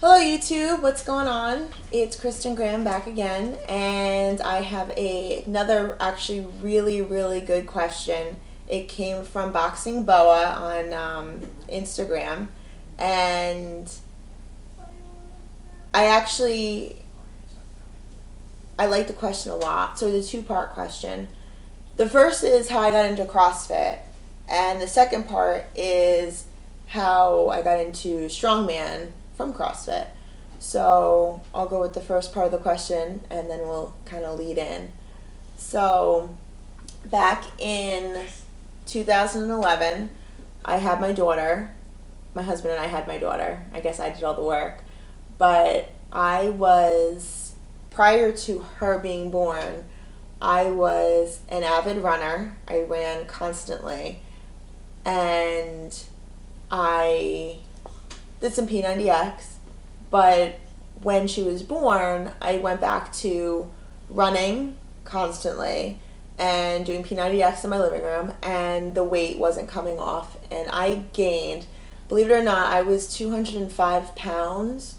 Hello YouTube, what's going on? It's Kristen Graham back again, and I have another actually really good question. It came from Boxing Boa on Instagram, and I actually I like the question a lot. So it's a two-part question. The first is how I got into CrossFit, and the second part is how I got into Strongman from CrossFit. So I'll go with the first part of the question and then we'll kind of lead in. So back in 2011, I had my daughter. My husband and I had my daughter. I guess I did all the work. But prior to her being born, I was an avid runner. I ran constantly. And I did some P90X, but when she was born, I went back to running constantly and doing P90X in my living room, and the weight wasn't coming off, and I gained, believe it or not, I was 205 pounds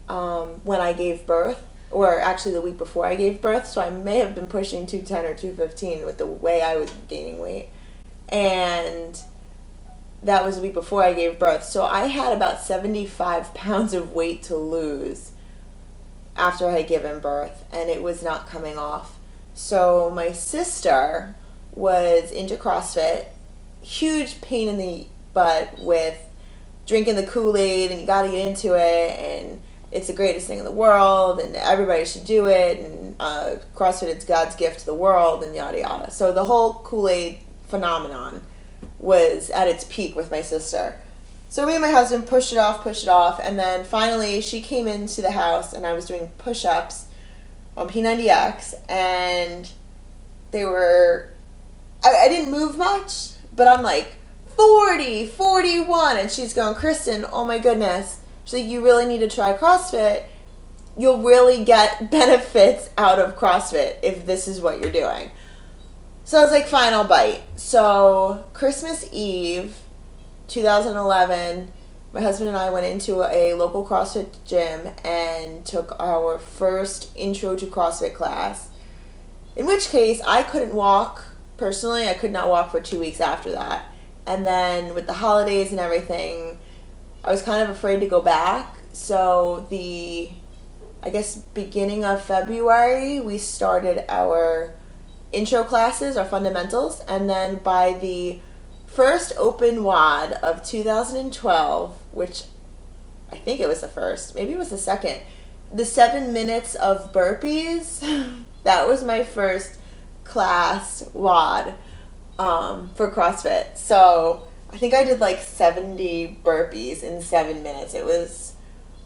when I gave birth, or actually the week before I gave birth, so I may have been pushing 210 or 215 with the way I was gaining weight, and that was the week before I gave birth. So I had about 75 pounds of weight to lose after I had given birth, and it was not coming off. So my sister was into CrossFit, huge pain in the butt with drinking the Kool-Aid, and you gotta get into it, and it's the greatest thing in the world, and everybody should do it, and CrossFit is God's gift to the world, and yada yada. So the whole Kool-Aid phenomenon was at its peak with my sister. So me and my husband pushed it off, and then finally she came into the house and I was doing push-ups on P90X, and I didn't move much, but I'm like 40, 41, and she's going, Kristen, oh my goodness. She's like, you really need to try CrossFit. You'll really get benefits out of CrossFit if this is what you're doing. So I was like, fine, I'll bite. So Christmas Eve, 2011, my husband and I went into a local CrossFit gym and took our first intro to CrossFit class. In which case, I couldn't walk. Personally, I could not walk for 2 weeks after that. And then with the holidays and everything, I was kind of afraid to go back. So I guess beginning of February, we started our intro classes, our fundamentals, and then by the first open WOD of 2012, which I think it was the first, maybe it was the second, the 7 minutes of burpees, that was my first class WOD for CrossFit. So I think I did like 70 burpees in 7 minutes. It was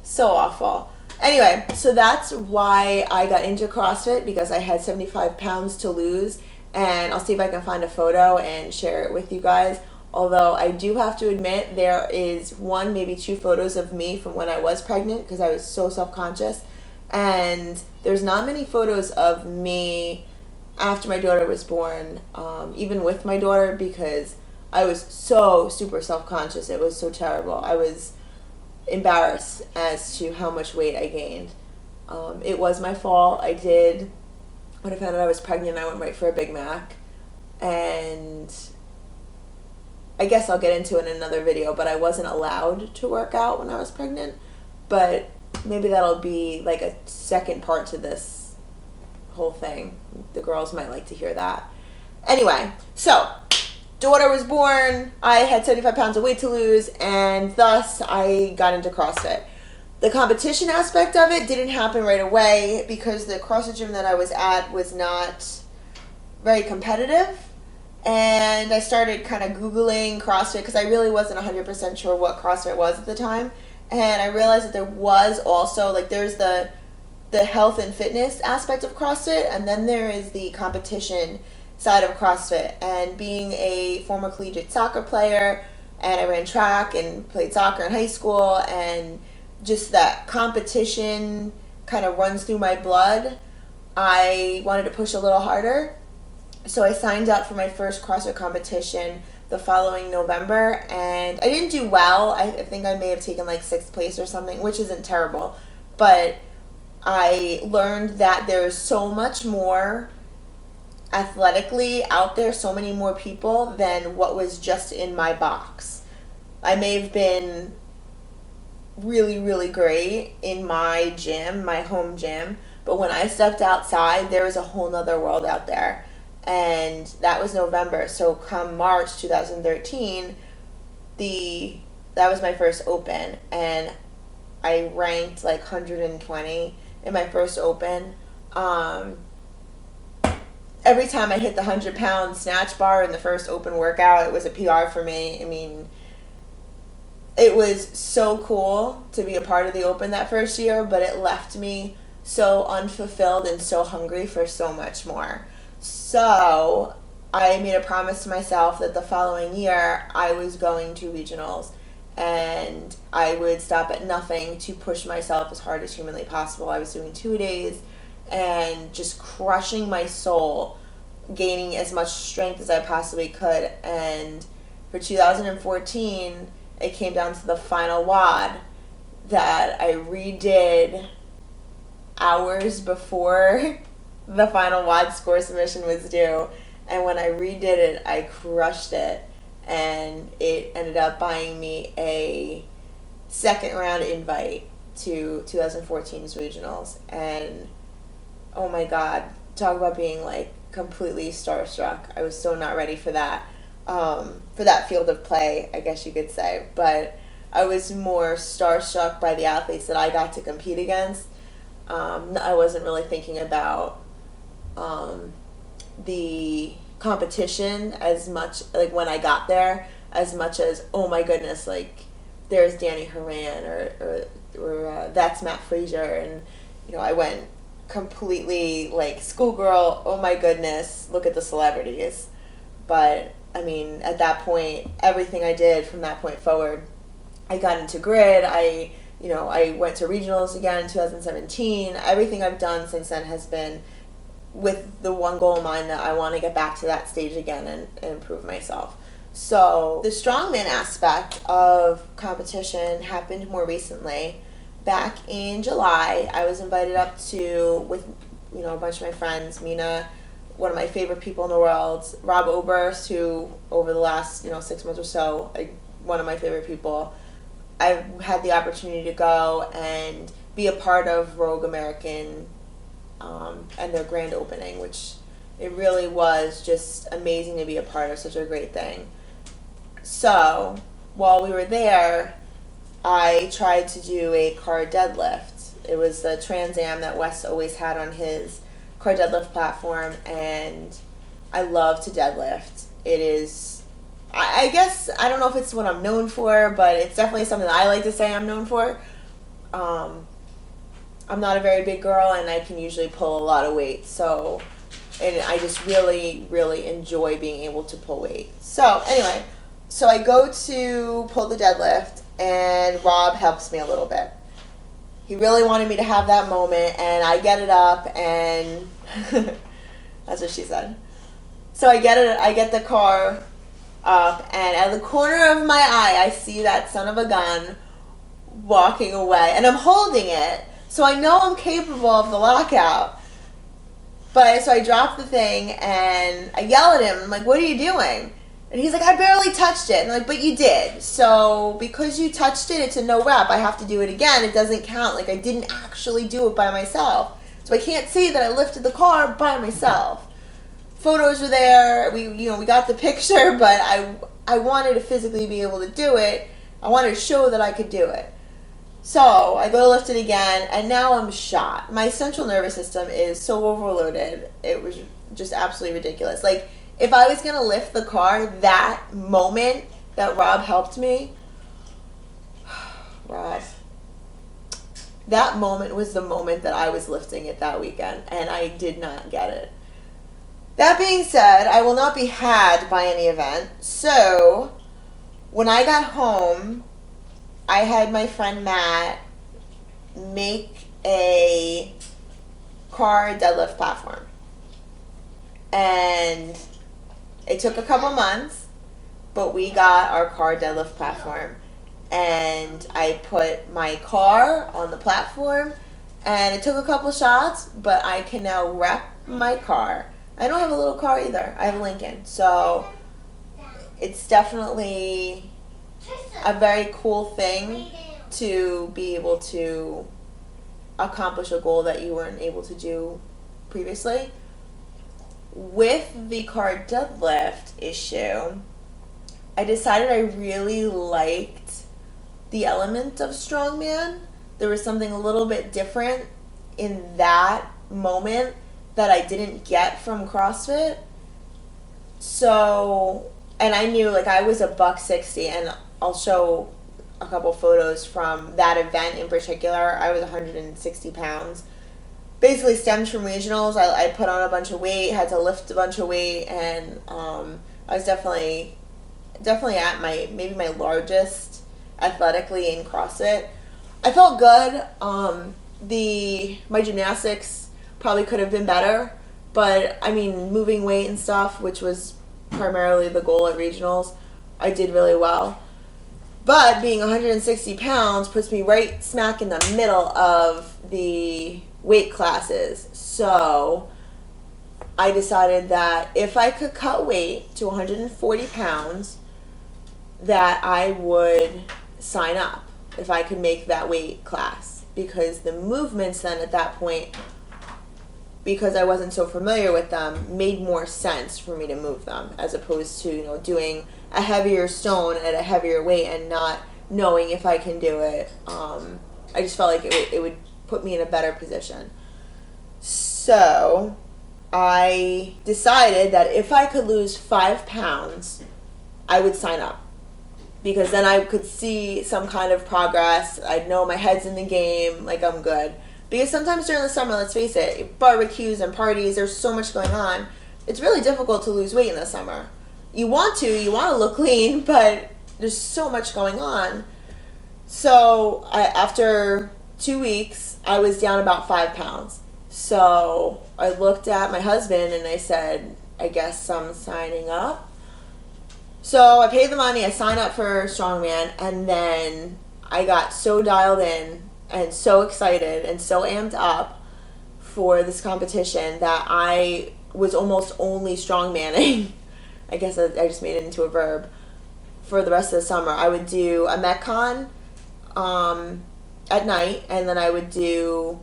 so awful. Anyway, so that's why I got into CrossFit, because I had 75 pounds to lose, and I'll see if I can find a photo and share it with you guys. Although I do have to admit there is one, maybe two photos of me from when I was pregnant, because I was so self-conscious, and there's not many photos of me after my daughter was born, even with my daughter, because I was so super self-conscious. It was so terrible. I was embarrassed as to how much weight I gained. It was my fault. When I found out I was pregnant, I went right for a Big Mac, and I guess I'll get into it in another video, but I wasn't allowed to work out when I was pregnant, but maybe that'll be like a second part to this whole thing. The girls might like to hear that. Anyway, so daughter was born, I had 75 pounds of weight to lose, and thus I got into CrossFit. The competition aspect of it didn't happen right away because the CrossFit gym that I was at was not very competitive, and I started kind of Googling CrossFit because I really wasn't 100% sure what CrossFit was at the time, and I realized that there was also, like, there's the health and fitness aspect of CrossFit, and then there is the competition side of CrossFit. And being a former collegiate soccer player, and I ran track and played soccer in high school, and just that competition kind of runs through my blood, I wanted to push a little harder. So I signed up for my first CrossFit competition the following November, and I didn't do well. I think I may have taken like 6th place or something, which isn't terrible, but I learned that there's so much more athletically out there, so many more people than what was just in my box. I may have been really, really great in my gym, my home gym, but when I stepped outside, there was a whole nother world out there. And that was November. So come March 2013, that was my first open, and I ranked like 120 in my first open. Every time I hit the 100-pound snatch bar in the first open workout, it was a PR for me. I mean, it was so cool to be a part of the open that first year, but it left me so unfulfilled and so hungry for so much more. So I made a promise to myself that the following year I was going to regionals, and I would stop at nothing to push myself as hard as humanly possible. I was doing 2-a-days and just crushing my soul, gaining as much strength as I possibly could. And for 2014, it came down to the final WOD that I redid hours before the final WOD score submission was due. And when I redid it, I crushed it. And it ended up buying me a second round invite to 2014's regionals. And oh my God, talk about being like completely starstruck. I was so not ready for that field of play, I guess you could say. But I was more starstruck by the athletes that I got to compete against. I wasn't really thinking about the competition as much, like when I got there, as much as, oh my goodness, like there's Danny Horan or that's Matt Frazier. And I went completely like schoolgirl, oh my goodness, look at the celebrities. But I mean, at that point, everything I did from that point forward, I got into grid. I went to regionals again in 2017. Everything I've done since then has been with the one goal in mind, that I want to get back to that stage again and improve myself. So the strongman aspect of competition happened more recently. Back in July, I was invited up with a bunch of my friends, Mina, one of my favorite people in the world, Rob Oberst, who over the last 6 months or so, one of my favorite people. I had the opportunity to go and be a part of Rogue American and their grand opening, which it really was just amazing to be a part of such a great thing. So while we were there, I tried to do a car deadlift. It was the Trans Am that Wes always had on his car deadlift platform, and I love to deadlift. It is, I guess, I don't know if it's what I'm known for, but it's definitely something that I like to say I'm known for. I'm not a very big girl, and I can usually pull a lot of weight, and I just really, really enjoy being able to pull weight. So anyway, I go to pull the deadlift, and Rob helps me a little bit. He really wanted me to have that moment, and I get it up, and that's what she said. So I get the car up, and out of the corner of my eye, I see that son of a gun walking away, and I'm holding it, so I know I'm capable of the lockout. But so I drop the thing, and I yell at him. I'm like, "What are you doing?" And he's like, "I barely touched it." And I'm like, "But you did. So because you touched it, it's a no rep. I have to do it again. It doesn't count. Like I didn't actually do it by myself. So I can't say that I lifted the car by myself." Photos are there. We got the picture, but I wanted to physically be able to do it. I wanted to show that I could do it. So I go to lift it again, and now I'm shot. My central nervous system is so overloaded. It was just absolutely ridiculous. Like, if I was going to lift the car, that moment that Rob helped me, Rob, that moment was the moment that I was lifting it that weekend, and I did not get it. That being said, I will not be had by any event. So when I got home, I had my friend Matt make a car deadlift platform. And it took a couple months, but we got our car deadlift platform, and I put my car on the platform, and it took a couple shots, but I can now rep my car. I don't have a little car either. I have a Lincoln. So it's definitely a very cool thing to be able to accomplish a goal that you weren't able to do previously. With the car deadlift issue, I decided I really liked the element of strongman. There was something a little bit different in that moment that I didn't get from CrossFit. So, and I knew, like, I was a $160, and I'll show a couple photos from that event in particular. I was 160 pounds. Basically stemmed from regionals. I put on a bunch of weight, had to lift a bunch of weight, and I was definitely at maybe my largest athletically in CrossFit. I felt good. My gymnastics probably could have been better, but I mean, moving weight and stuff, which was primarily the goal at regionals, I did really well. But being 160 pounds puts me right smack in the middle of the weight classes. So I decided that if I could cut weight to 140 pounds, that I would sign up if I could make that weight class. Because the movements then at that point, because I wasn't so familiar with them, made more sense for me to move them, as opposed to, doing a heavier stone at a heavier weight and not knowing if I can do it. I just felt like it would put me in a better position. So I decided that if I could lose 5 pounds, I would sign up. Because then I could see some kind of progress. I'd know my head's in the game, like I'm good. Because sometimes during the summer, let's face it, barbecues and parties, there's so much going on. It's really difficult to lose weight in the summer. You want to look lean, but there's so much going on. So after 2 weeks, I was down about 5 pounds. So I looked at my husband and I said, I guess I'm signing up. So I paid the money, I signed up for Strongman, and then I got so dialed in and so excited and so amped up for this competition that I was almost only strongmanning. I guess I just made it into a verb. For the rest of the summer, I would do a Metcon at night, and then I would do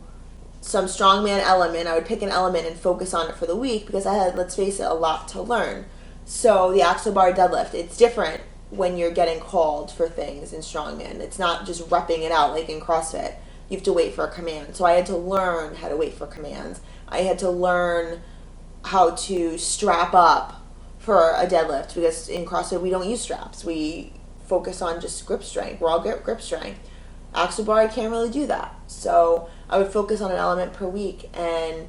some strongman element. I would pick an element and focus on it for the week because I had, let's face it, a lot to learn. So the axle bar deadlift, it's different when you're getting called for things in strongman. It's not just repping it out like in CrossFit. You have to wait for a command. So I had to learn how to wait for commands. I had to learn how to strap up for a deadlift, because in CrossFit we don't use straps. We focus on just grip strength, raw grip strength. Axle bar, I can't really do that. So I would focus on an element per week, and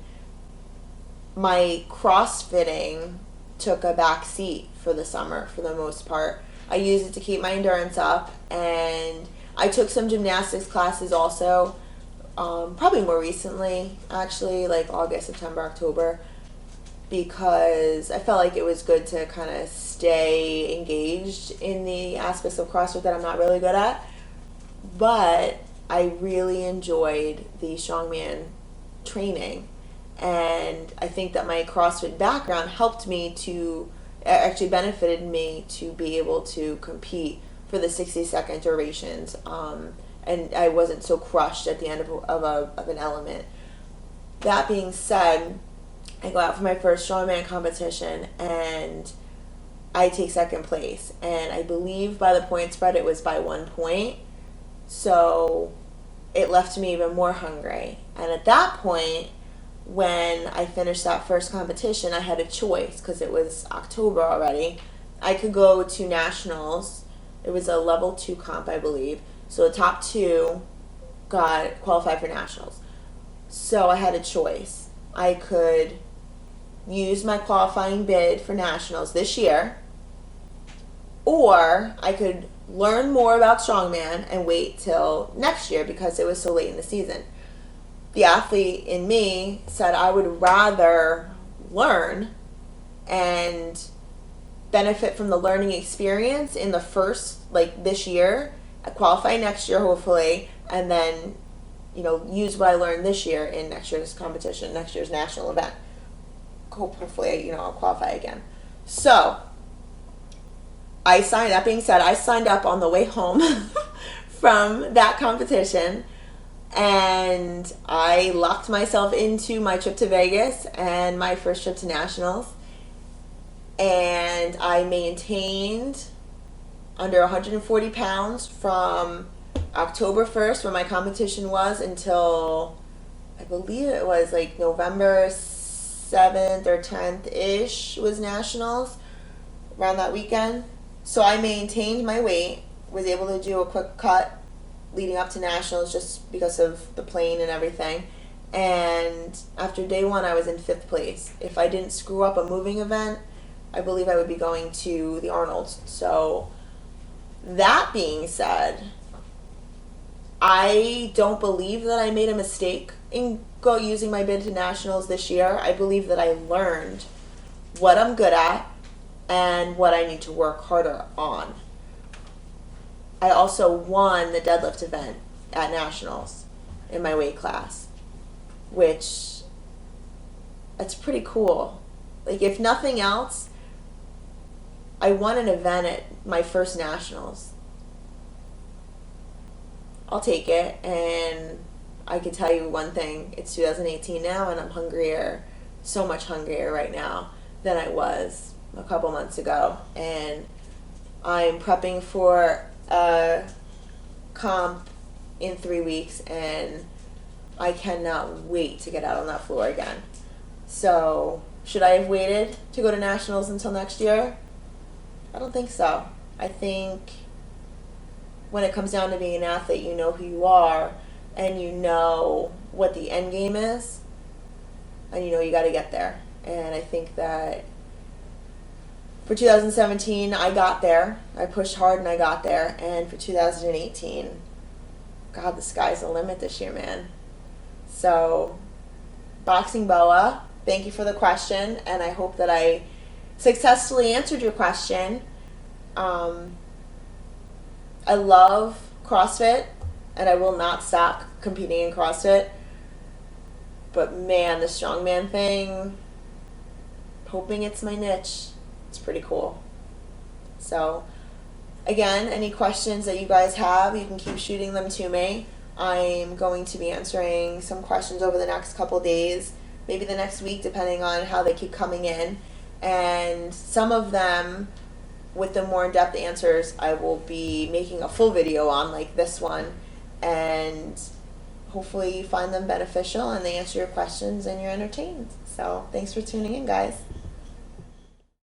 my CrossFitting took a back seat for the summer for the most part. I used it to keep my endurance up, and I took some gymnastics classes also, probably more recently, actually, like August, September, October, because I felt like it was good to kind of stay engaged in the aspects of CrossFit that I'm not really good at. But I really enjoyed the strongman training, and I think that my CrossFit background helped me to, actually benefited me to be able to compete for the 60-second durations, and I wasn't so crushed at the end of an element. That being said, I go out for my first strongman competition, and I take second place, and I believe by the point spread it was by 1 point, so it left me even more hungry. And at that point, when I finished that first competition, I had a choice, because it was October already. I could go to nationals. It was a level 2 comp, I believe, so the top 2 got qualified for nationals. So I had a choice. I could use my qualifying bid for nationals this year, or I could learn more about strongman and wait till next year because it was so late in the season. The athlete in me said I would rather learn and benefit from the learning experience in the first, like this year, qualify next year hopefully, and then use what I learned this year in next year's competition, next year's national event. Hopefully, I'll qualify again. So that being said, I signed up on the way home from that competition, and I locked myself into my trip to Vegas and my first trip to nationals, and I maintained under 140 pounds from October 1st, when my competition was, until I believe it was like November 7th or 10th-ish was nationals, around that weekend. So I maintained my weight, was able to do a quick cut leading up to nationals just because of the plane and everything. And after day one, I was in 5th place. If I didn't screw up a moving event, I believe I would be going to the Arnold's. So that being said, I don't believe that I made a mistake in using my bid to nationals this year. I believe that I learned what I'm good at and what I need to work harder on. I also won the deadlift event at nationals in my weight class, which that's pretty cool. Like, if nothing else, I won an event at my first nationals. I'll take it, and I can tell you one thing, it's 2018 now, and I'm hungrier, so much hungrier right now than I was a couple months ago. And I'm prepping for a comp in 3 weeks, and I cannot wait to get out on that floor again. So, should I have waited to go to nationals until next year? I don't think so. I think when it comes down to being an athlete, you know who you are, and you know what the end game is, and you know you got to get there. And I think that for 2017, I got there. I pushed hard and I got there. And for 2018, God, the sky's the limit this year, man. So, Boxing Boa, thank you for the question, and I hope that I successfully answered your question. I love CrossFit, and I will not stop competing in CrossFit. But man, the strongman thing, hoping it's my niche. It's pretty cool. So, again, any questions that you guys have, you can keep shooting them to me. I'm going to be answering some questions over the next couple days, maybe the next week, depending on how they keep coming in. And some of them, with the more in-depth answers, I will be making a full video on, like this one, and hopefully you find them beneficial and they answer your questions and you're entertained. So thanks for tuning in, guys.